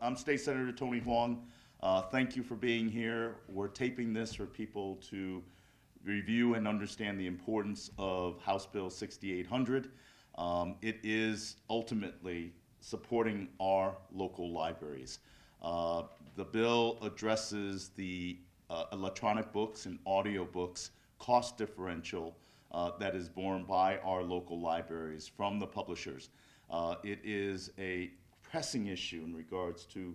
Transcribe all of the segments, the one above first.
I'm State Senator Tony Hwang. Thank you for being here. We're taping this for people to review and understand the importance of House Bill 6800. It is ultimately supporting our local libraries. The bill addresses the electronic books and audio books cost differential that is borne by our local libraries from the publishers. It is a pressing issue in regards to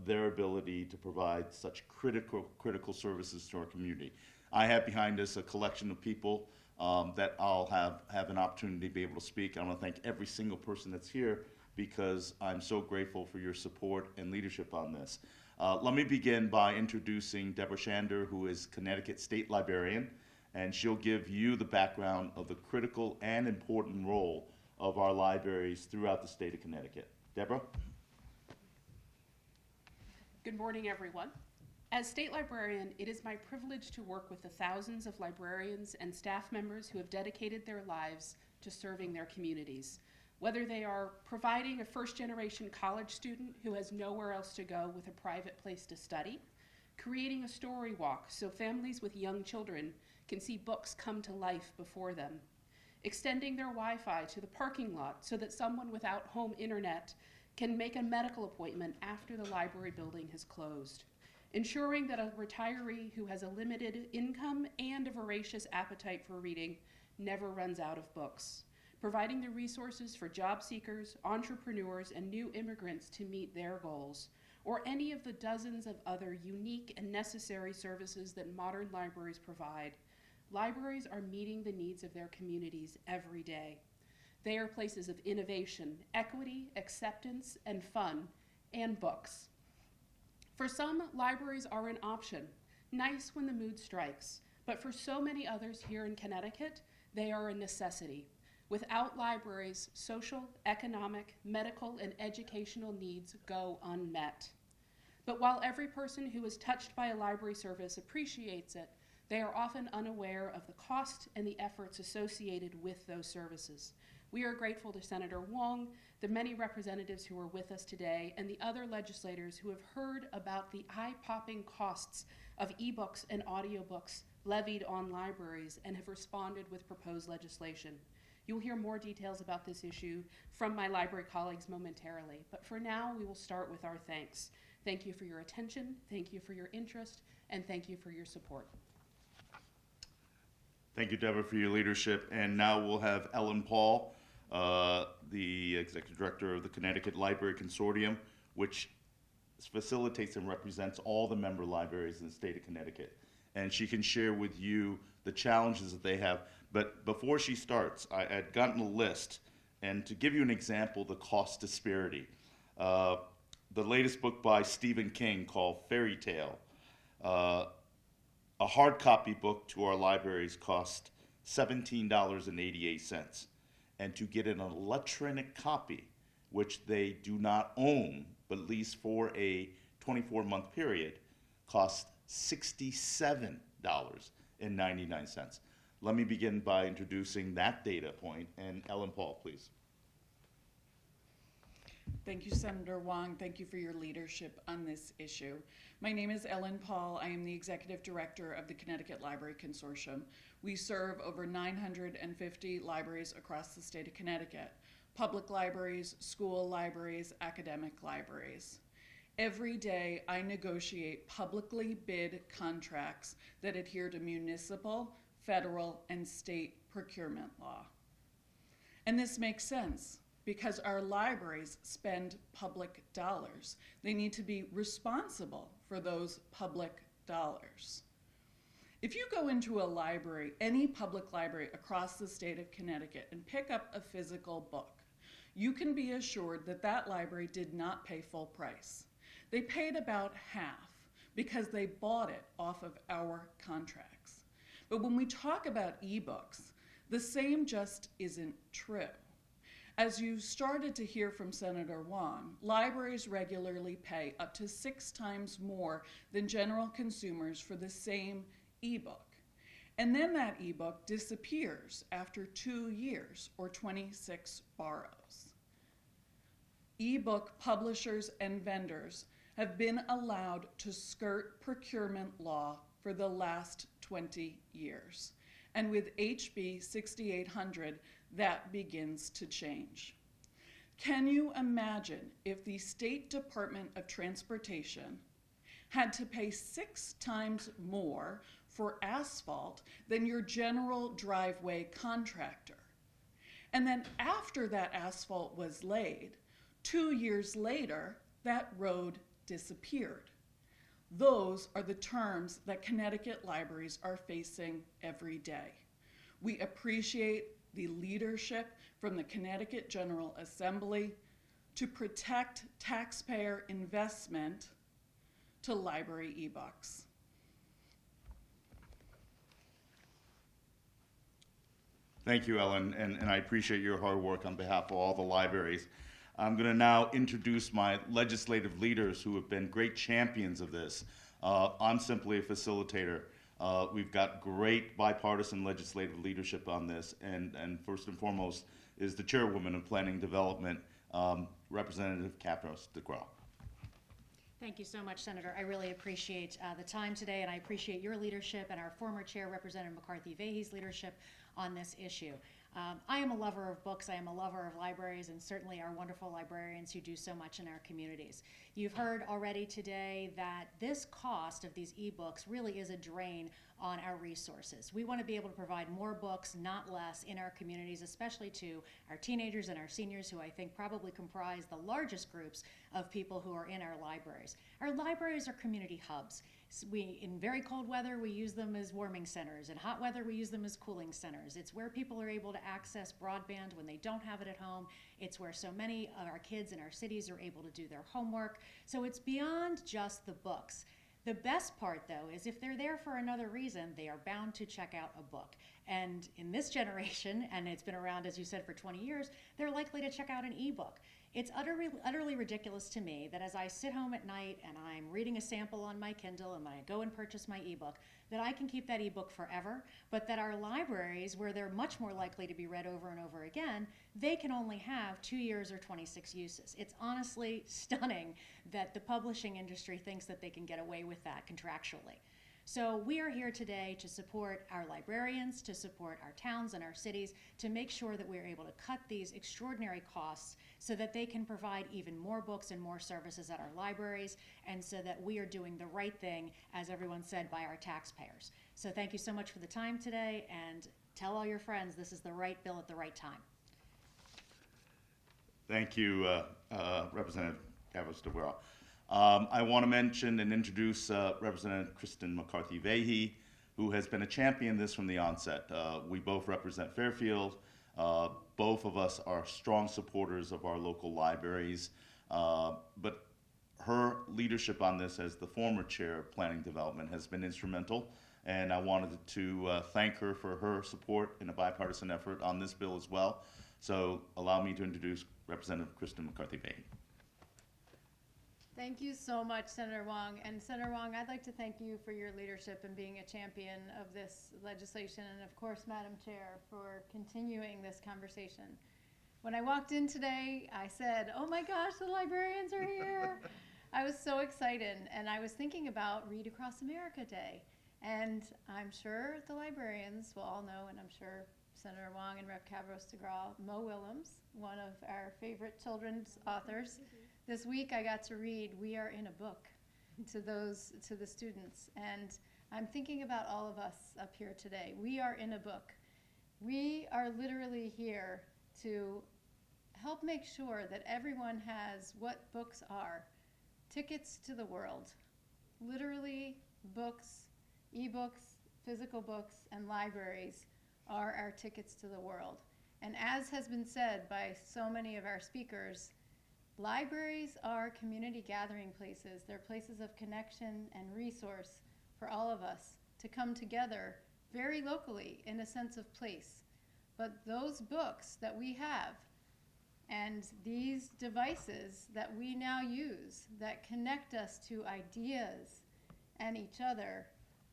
their ability to provide such critical services to our community. I have behind us a collection of people that I'll have an opportunity to be able to speak. I want to thank every single person that's here because I'm so grateful for your support and leadership on this. Let me begin by introducing Deborah Shander, who is Connecticut State Librarian, and she'll give you the background of the critical and important role of our libraries throughout the state of Connecticut. Deborah? Good morning, everyone. As state librarian, it is my privilege to work with the thousands of librarians and staff members who have dedicated their lives to serving their communities. Whether they are providing a first-generation college student who has nowhere else to go with a private place to study, creating a story walk so families with young children can see books come to life before them, extending their Wi-Fi to the parking lot so that someone without home internet can make a medical appointment after the library building has closed, ensuring that a retiree who has a limited income and a voracious appetite for reading never runs out of books, providing the resources for job seekers, entrepreneurs, and new immigrants to meet their goals, or any of the dozens of other unique and necessary services that modern libraries provide. Libraries are meeting the needs of their communities every day. They are places of innovation, equity, acceptance, and fun, and books. For some, libraries are an option, nice when the mood strikes, but for so many others here in Connecticut, they are a necessity. Without libraries, social, economic, medical, and educational needs go unmet. But while every person who is touched by a library service appreciates it, they are often unaware of the cost and the efforts associated with those services. We are grateful to Senator Hwang, the many representatives who are with us today, and the other legislators who have heard about the eye-popping costs of ebooks and audiobooks levied on libraries and have responded with proposed legislation. You'll hear more details about this issue from my library colleagues momentarily, but for now, we will start with our thanks. Thank you for your attention, thank you for your interest, and thank you for your support. Thank you, Deborah, for your leadership. And now we'll have Ellen Paul, the Executive Director of the Connecticut Library Consortium, which facilitates and represents all the member libraries in the state of Connecticut. And she can share with you the challenges that they have. But before she starts, I had gotten a list, and to give you an example, the cost disparity. The latest book by Stephen King called Fairy Tale, a hard copy book to our libraries cost $17.88. And to get an electronic copy, which they do not own, but at least for a 24-month period, costs $67.99. Let me begin by introducing that data point, and Ellen Paul, please. Thank you, Senator Hwang. Thank you for your leadership on this issue. My name is Ellen Paul. I am the Executive Director of the Connecticut Library Consortium. We serve over 950 libraries across the state of Connecticut, public libraries, school libraries, academic libraries. Every day, I negotiate publicly bid contracts that adhere to municipal, federal, and state procurement law. And this makes sense, because our libraries spend public dollars. They need to be responsible for those public dollars. If you go into a library, any public library across the state of Connecticut, and pick up a physical book, you can be assured that that library did not pay full price. They paid about half because they bought it off of our contracts. But when we talk about ebooks, the same just isn't true. As you started to hear from Senator Hwang, libraries regularly pay up to 6 times more than general consumers for the same ebook. And then that ebook disappears after 2 years or 26 borrows. ebook publishers and vendors have been allowed to skirt procurement law for the last 20 years. And with HB 6800, that begins to change. Can you imagine if the State Department of Transportation had to pay 6 times more for asphalt than your general driveway contractor? And then after that asphalt was laid, 2 years later, that road disappeared. Those are the terms that Connecticut libraries are facing every day. We appreciate the leadership from the Connecticut General Assembly to protect taxpayer investment to library ebooks. Thank you, Ellen, and I appreciate your hard work on behalf of all the libraries. I'm going to now introduce my legislative leaders who have been great champions of this. I'm simply a facilitator. We've got great bipartisan legislative leadership on this, and first and foremost is the chairwoman of Planning Development, Representative Capros DeGraw. Thank you so much, Senator. I really appreciate the time today, and I appreciate your leadership and our former chair, Representative McCarthy-Vahey's leadership on this issue. I am a lover of books, I am a lover of libraries, and certainly our wonderful librarians who do so much in our communities. You've heard already today that this cost of these ebooks really is a drain on our resources. We want to be able to provide more books, not less, in our communities, especially to our teenagers and our seniors, who I think probably comprise the largest groups of people who are in our libraries. Our libraries are community hubs. In very cold weather, we use them as warming centers. In hot weather, we use them as cooling centers. It's where people are able to access broadband when they don't have it at home. It's where so many of our kids in our cities are able to do their homework. So it's beyond just the books. The best part, though, is if they're there for another reason, they are bound to check out a book. And in this generation, and it's been around, as you said, for 20 years, they're likely to check out an ebook. It's utterly ridiculous to me that as I sit home at night and I'm reading a sample on my Kindle and when I go and purchase my ebook, that I can keep that ebook forever, but that our libraries, where they're much more likely to be read over and over again, they can only have 2 years or 26 uses. It's honestly stunning that the publishing industry thinks that they can get away with that contractually. So we are here today to support our librarians, to support our towns and our cities, to make sure that we're able to cut these extraordinary costs so that they can provide even more books and more services at our libraries, and so that we are doing the right thing, as everyone said, by our taxpayers. So thank you so much for the time today, and tell all your friends this is the right bill at the right time. Thank you, Representative Capros DeGraw. I want to mention and introduce Representative Kristen McCarthy-Vahey, who has been a champion of this from the onset. We both represent Fairfield. Both of us are strong supporters of our local libraries, but her leadership on this as the former chair of Planning Development has been instrumental, and I wanted to thank her for her support in a bipartisan effort on this bill as well. So allow me to introduce Representative Kristen McCarthy-Vahey. Thank you so much, Senator Hwang. And Senator Hwang, I'd like to thank you for your leadership in being a champion of this legislation, and of course, Madam Chair, for continuing this conversation. When I walked in today, I said, oh my gosh, the librarians are here. I was so excited, and I was thinking about Read Across America Day. And I'm sure the librarians will all know, and I'm sure Senator Hwang and Rep. Capros DeGraw, Mo Willems, one of our favorite children's authors. This week I got to read We Are in a Book to the students, and I'm thinking about all of us up here today. We are in a book. We are literally here to help make sure that everyone has what books are. Tickets to the world. Literally, books, ebooks, physical books, and libraries are our tickets to the world. And as has been said by so many of our speakers, libraries are community gathering places. They're places of connection and resource for all of us to come together very locally in a sense of place. But those books that we have and these devices that we now use that connect us to ideas and each other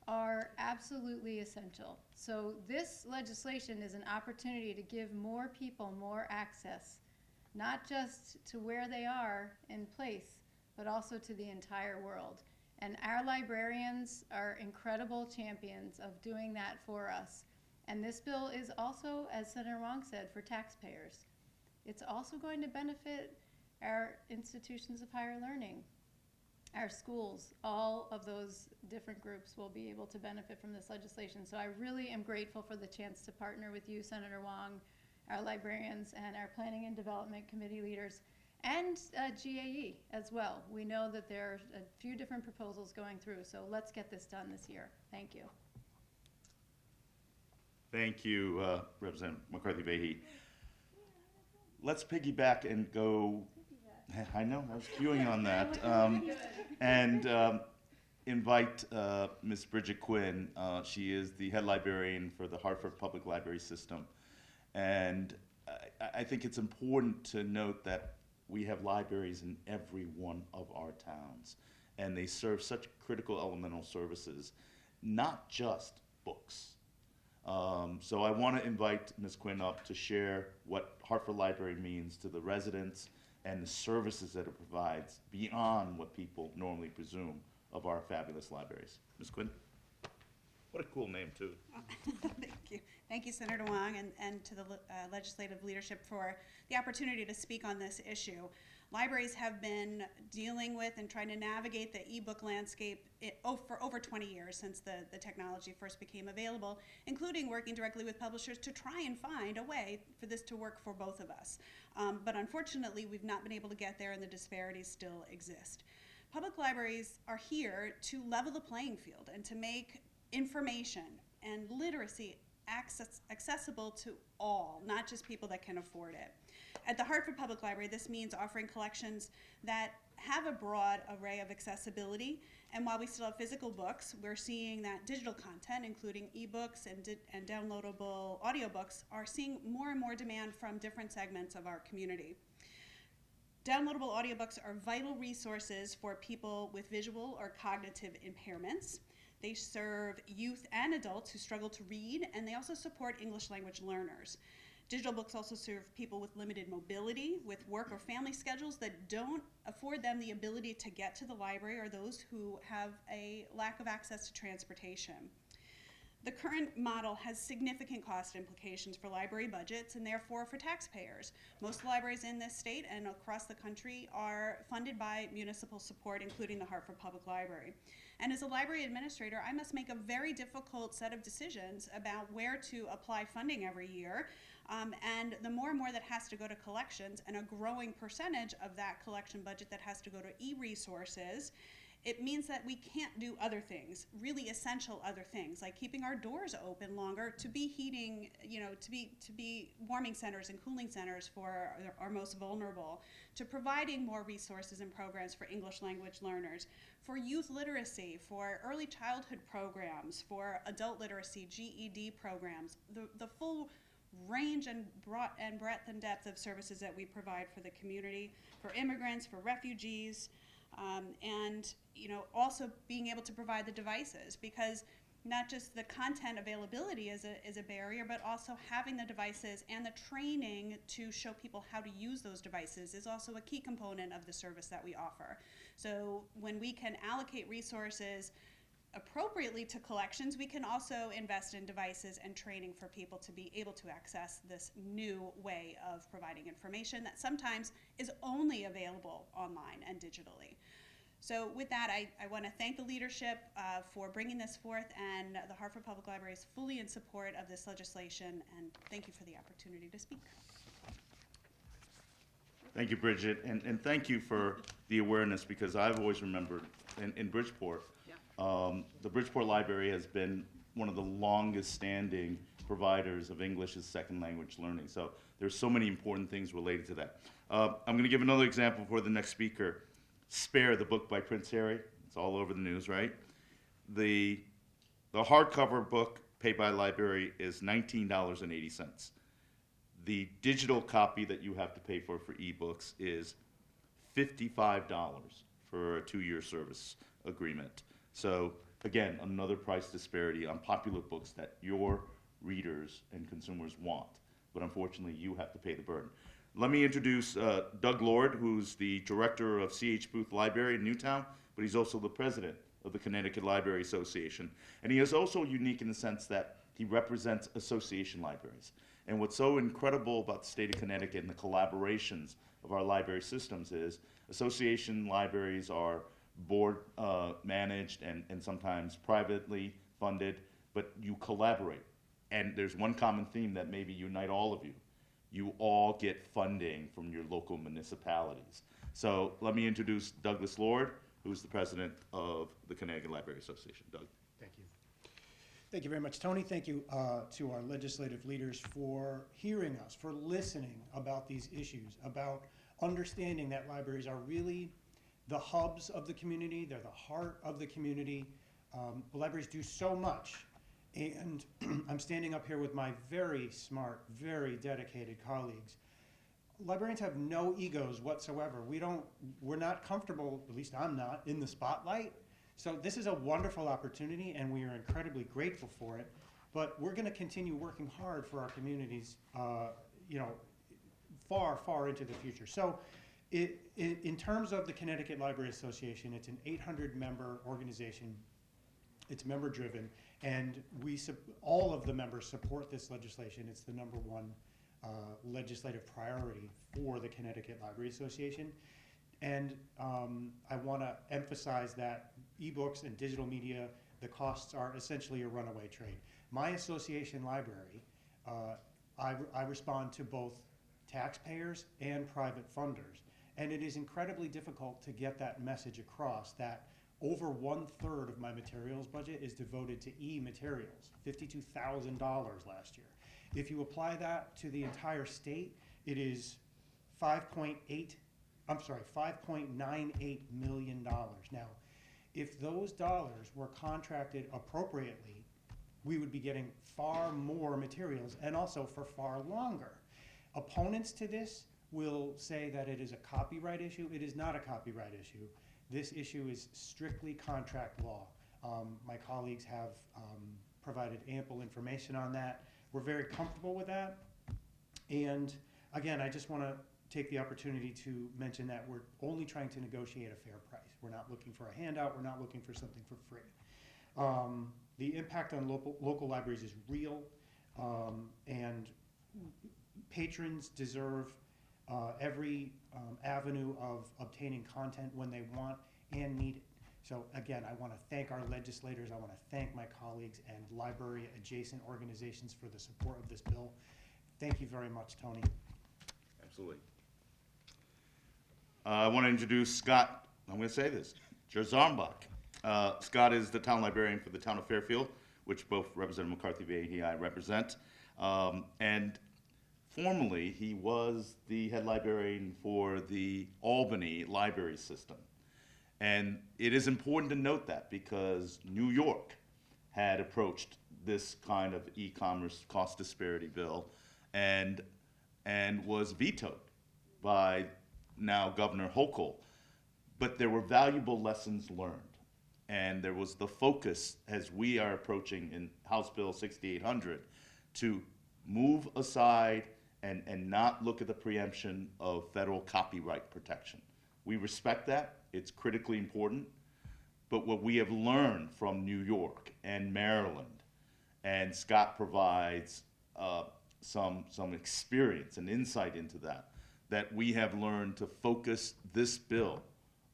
are absolutely essential. So this legislation is an opportunity to give more people more access not just to where they are in place, but also to the entire world. And our librarians are incredible champions of doing that for us. And this bill is also, as Senator Hwang said, for taxpayers. It's also going to benefit our institutions of higher learning, our schools. All of those different groups will be able to benefit from this legislation. So I really am grateful for the chance to partner with you, Senator Hwang, our librarians, and our Planning and Development Committee leaders, and GAE as well. We know that there are a few different proposals going through, so let's get this done this year. Thank you. Thank you, Representative McCarthy-Vahey. Let's piggyback and go. I know, I was queuing on that. And invite Ms. Bridget Quinn. She is the head librarian for the Hartford Public Library System. And I think it's important to note that we have libraries in every one of our towns, and they serve such critical elemental services, not just books. So I want to invite Ms. Quinn up to share what Hartford Library means to the residents and the services that it provides beyond what people normally presume of our fabulous libraries. Ms. Quinn? What a cool name, too. Thank you. Thank you, Senator Hwang, and to the legislative leadership for the opportunity to speak on this issue. Libraries have been dealing with and trying to navigate the ebook landscape for over 20 years since the technology first became available, including working directly with publishers to try and find a way for this to work for both of us. But unfortunately, we've not been able to get there, and the disparities still exist. Public libraries are here to level the playing field and to make information and literacy accessible to all, not just people that can afford it. At the Hartford Public Library, this means offering collections that have a broad array of accessibility, and while we still have physical books, we're seeing that digital content, including ebooks and downloadable audiobooks, are seeing more and more demand from different segments of our community. Downloadable audiobooks are vital resources for people with visual or cognitive impairments. They serve youth and adults who struggle to read, and they also support English language learners. Digital books also serve people with limited mobility, with work or family schedules that don't afford them the ability to get to the library, or those who have a lack of access to transportation. The current model has significant cost implications for library budgets and therefore for taxpayers. Most libraries in this state and across the country are funded by municipal support, including the Hartford Public Library. And as a library administrator, I must make a very difficult set of decisions about where to apply funding every year. And the more and more that has to go to collections, and a growing percentage of that collection budget that has to go to e-resources, it means that we can't do other things, really essential other things, like keeping our doors open longer to be heating, to be warming centers and cooling centers for our most vulnerable, to providing more resources and programs for English language learners, for youth literacy, for early childhood programs, for adult literacy, GED programs, the full range and breadth and depth of services that we provide for the community, for immigrants, for refugees, and also being able to provide the devices, because not just the content availability is a barrier, but also having the devices and the training to show people how to use those devices is also a key component of the service that we offer. So when we can allocate resources appropriately to collections, we can also invest in devices and training for people to be able to access this new way of providing information that sometimes is only available online and digitally. So with that, I want to thank the leadership for bringing this forth, and the Hartford Public Library is fully in support of this legislation, and thank you for the opportunity to speak. Thank you, Bridget, and thank you for the awareness, because I've always remembered in Bridgeport, the Bridgeport Library has been one of the longest standing providers of English as second language learning. So there's so many important things related to that. I'm going to give another example for the next speaker. Spare, the book by Prince Harry. It's all over the news, right? The hardcover book paid by the library is $19.80. The digital copy that you have to pay for ebooks is $55 for a 2-year service agreement. So again, another price disparity on popular books that your readers and consumers want, but unfortunately you have to pay the burden. Let me introduce Doug Lord, who's the director of C.H. Booth Library in Newtown, but he's also the president of the Connecticut Library Association. And he is also unique in the sense that he represents association libraries. And what's so incredible about the state of Connecticut and the collaborations of our library systems is association libraries are board managed and sometimes privately funded, but you collaborate. And there's one common theme that maybe unite all of you. You all get funding from your local municipalities. So let me introduce Douglas Lord, who's the president of the Connecticut Library Association. Doug. Thank you. Thank you very much, Tony. Thank you to our legislative leaders for hearing us, for listening about these issues, about understanding that libraries are really the hubs of the community. They're the heart of the community. Libraries do so much. And I'm standing up here with my very smart, very dedicated colleagues. Librarians have no egos whatsoever. We're not comfortable, at least I'm not, in the spotlight. So this is a wonderful opportunity, and we are incredibly grateful for it. But we're going to continue working hard for our communities, far, far into the future. So in terms of the Connecticut Library Association, it's an 800-member organization. It's member-driven, and all of the members support this legislation. It's the number one legislative priority for the Connecticut Library Association. And I want to emphasize that ebooks and digital media, the costs are essentially a runaway trade. My association library, I respond to both taxpayers and private funders. And it is incredibly difficult to get that message across that over 1/3 of my materials budget is devoted to e-materials, $52,000 last year. If you apply that to the entire state, it is $5.98 million. Now, if those dollars were contracted appropriately, we would be getting far more materials and also for far longer. Opponents to this will say that it is a copyright issue. It is not a copyright issue. This issue is strictly contract law. My colleagues have provided ample information on that. We're very comfortable with that. And again, I just want to take the opportunity to mention that we're only trying to negotiate a fair price. We're not looking for a handout. We're not looking for something for free. The impact on local libraries is real, and patrons deserve every avenue of obtaining content when they want and need it. So again, I want to thank our legislators. I want to thank my colleagues and library adjacent organizations for the support of this bill. Thank you very much, Tony. Absolutely. I want to introduce Scott, I'm going to say this, Jarzambach. Scott is the town librarian for the town of Fairfield, which both Representative McCarthy Vahey and I represent. And formerly, he was the head librarian for the Albany library system. And it is important to note that because New York had approached this kind of e-commerce cost disparity bill and was vetoed by now Governor Hochul. But there were valuable lessons learned. And there was the focus, as we are approaching in House Bill 6800, to move aside and not look at the preemption of federal copyright protection. We respect that. It's critically important. But what we have learned from New York and Maryland, and Scott provides some experience and insight into that we have learned to focus this bill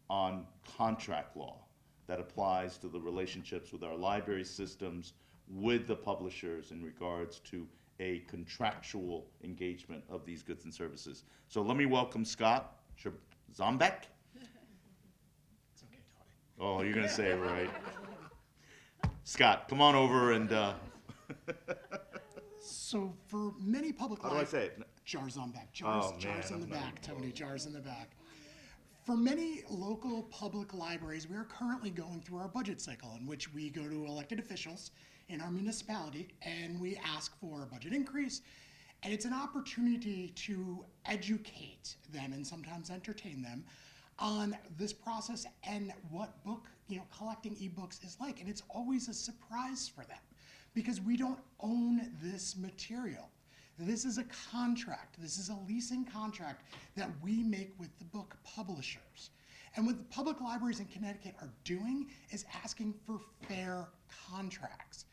on contract law that applies to the relationships with our library systems, with the publishers in regards to a contractual engagement of these goods and services. So let me welcome Scott Jarzambach. It's okay, Tony. Oh, you're going to say it right. Scott, come on over and... So for many public How do I say it? Jarzambach. Oh, Jars man, in the I'm back, Tony. Jars in the back. For many local public libraries, we are currently going through our budget cycle in which we go to elected officials in our municipality and we ask for a budget increase. And it's an opportunity to educate them and sometimes entertain them on this process and what collecting ebooks is like. And it's always a surprise for them because we don't own this material. This is a contract. This is a leasing contract that we make with the book publishers. And what the public libraries in Connecticut are doing is asking for fair contracts.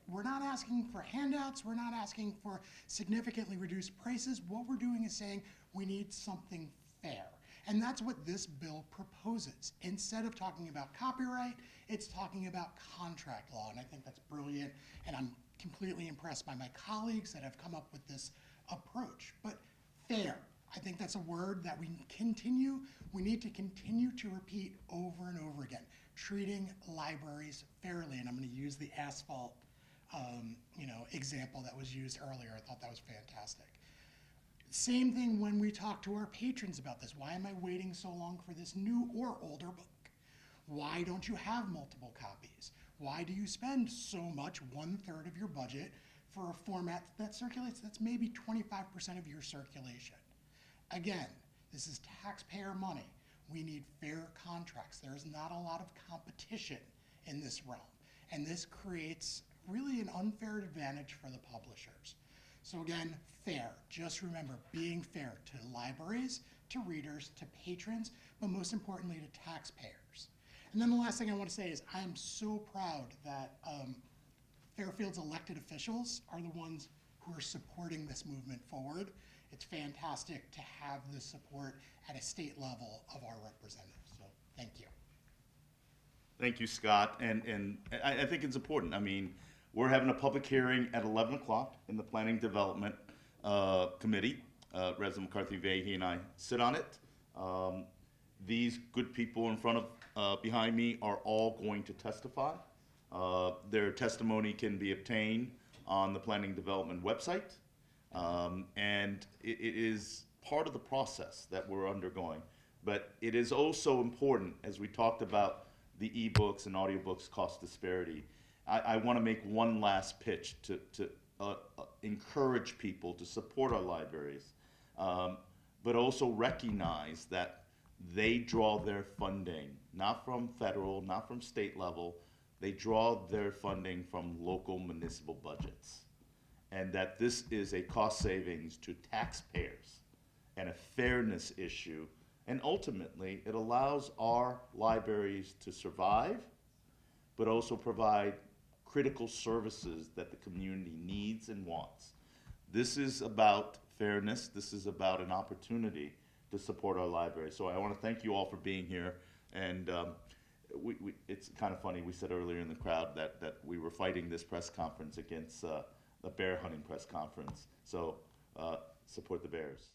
We're not asking for handouts. We're not asking for significantly reduced prices. What we're doing is saying we need something fair. And that's what this bill proposes. Instead of talking about copyright, it's talking about contract law. And I think that's brilliant. And I'm completely impressed by my colleagues that have come up with this approach. But fair, I think that's a word that we need to continue to repeat over and over again, treating libraries fairly. And I'm going to use the asphalt example that was used earlier. I thought that was fantastic. Same thing when we talk to our patrons about this. Why am I waiting so long for this new or older book? Why don't you have multiple copies? Why do you spend so much, 1/3 of your budget, for a format that circulates that's maybe 25% of your circulation? Again, this is taxpayer money. We need fair contracts. There's not a lot of competition in this realm. And this creates really an unfair advantage for the publishers. So again, fair. Just remember, being fair to libraries, to readers, to patrons, but most importantly to taxpayers. And then the last thing I want to say is I am so proud that Fairfield's elected officials are the ones who are supporting this movement forward. It's fantastic to have the support at a state level of our representatives. So thank you. Thank you, Scott. And I think it's important. I mean, we're having a public hearing at 11 o'clock in the Planning Development Committee. Resident McCarthy-Vahey and I sit on it. These good people in front of, behind me are all going to testify. Their testimony can be obtained on the Planning Development website. And it is part of the process that we're undergoing. But it is also important, as we talked about the ebooks and audiobooks cost disparity, I want to make one last pitch to encourage people to support our libraries, but also recognize that they draw their funding, not from federal, not from state level, they draw their funding from local municipal budgets. And that this is a cost savings to taxpayers and a fairness issue. And ultimately, it allows our libraries to survive, but also provide critical services that the community needs and wants. This is about fairness. This is about an opportunity to support our library. So I want to thank you all for being here. And it's kind of funny, we said earlier in the crowd that we were fighting this press conference against the bear hunting press conference. So support the bears.